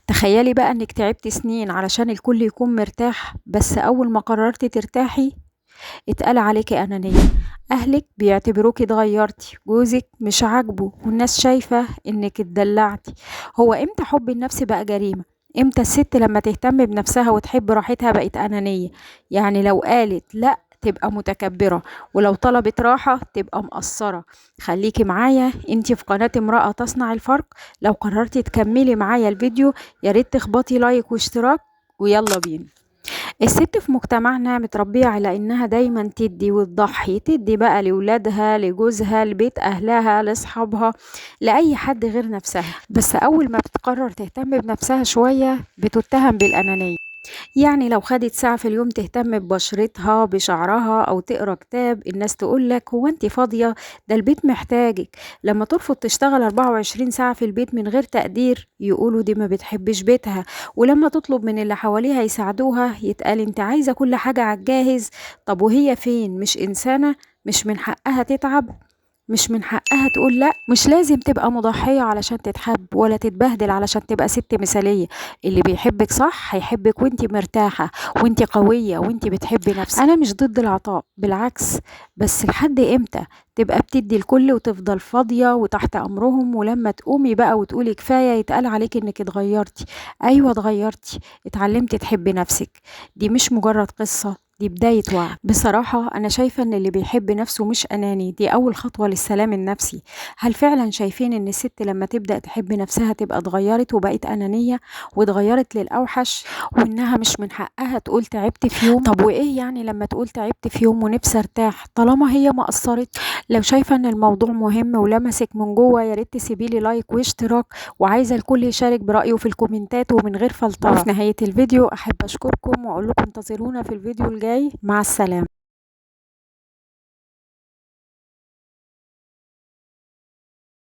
تخيلي بقى انك تعبتي سنين علشان الكل يكون مرتاح، بس اول ما قررتي ترتاحي اتقال عليكي انانية. اهلك بيعتبروكي اتغيرتي، جوزك مش عاجبه، والناس شايفة انك اتدلعتي. هو امتى حب النفس بقى جريمة؟ امتى الست لما تهتم بنفسها وتحب راحتها بقت انانية؟ يعني لو قالت لا تبقى متكبرة، ولو طلبت راحة تبقى مقصرة. خليكي معايا انتي في قناة امرأة تصنع الفرق. لو قررتي تكملي معايا الفيديو ياريت تخبطي لايك واشتراك، ويلا بينا. الست في مجتمعنا متربية على إنها دايما تدي وتضحي، تدي بقى لولادها، لجوزها، لبيت أهلها، لأصحابها، لأي حد غير نفسها. بس أول ما بتقرر تهتم بنفسها شوية بتتهم بالأنانية. يعني لو خدت ساعة في اليوم تهتم ببشرتها بشعرها أو تقرأ كتاب، الناس تقولك هو انت فاضية؟ ده البيت محتاجك. لما ترفض تشتغل 24 ساعة في البيت من غير تقدير يقولوا دي ما بتحبش بيتها. ولما تطلب من اللي حواليها يساعدوها يتقال انت عايزة كل حاجة عالجاهز. طب وهي فين؟ مش إنسانة؟ مش من حقها تتعب؟ مش من حقها تقول لا؟ مش لازم تبقى مضحية علشان تتحب، ولا تتبهدل علشان تبقى ست مثالية. اللي بيحبك صح هيحبك وانتي مرتاحة، وانتي قوية، وانتي بتحبي نفسك. انا مش ضد العطاء، بالعكس، بس لحد امتى تبقى بتدي الكل وتفضل فاضية وتحت امرهم، ولما تقومي بقى وتقولي كفاية يتقال عليك انك اتغيرتي؟ ايوه اتغيرتي، اتعلمتي تحبي نفسك. دي مش مجرد قصة، دي بداية وعي. بصراحة أنا شايفة إن اللي بيحب نفسه مش أناني، دي أول خطوة للسلام النفسي. هل فعلا شايفين إن الست لما تبدأ تحب نفسها تبقى اتغيرت وبقت أنانية واتغيرت للأوحش، وإنها مش من حقها تقول تعبت في يوم؟ طب وإيه يعني لما تقول تعبت في يوم ونفسي أرتاح طالما هي ما قصرت؟ لو شايفة إن الموضوع مهم ولمسك من جوه ياريت تسيبيلي لايك واشتراك، وعايزة الكل يشارك برأيه في الكومنتات ومن غير فلترة. وفي نهاية الفيديو أحب أشكركم وأقول لكم انتظرونا في الفيديو الجاي. مع السلامة.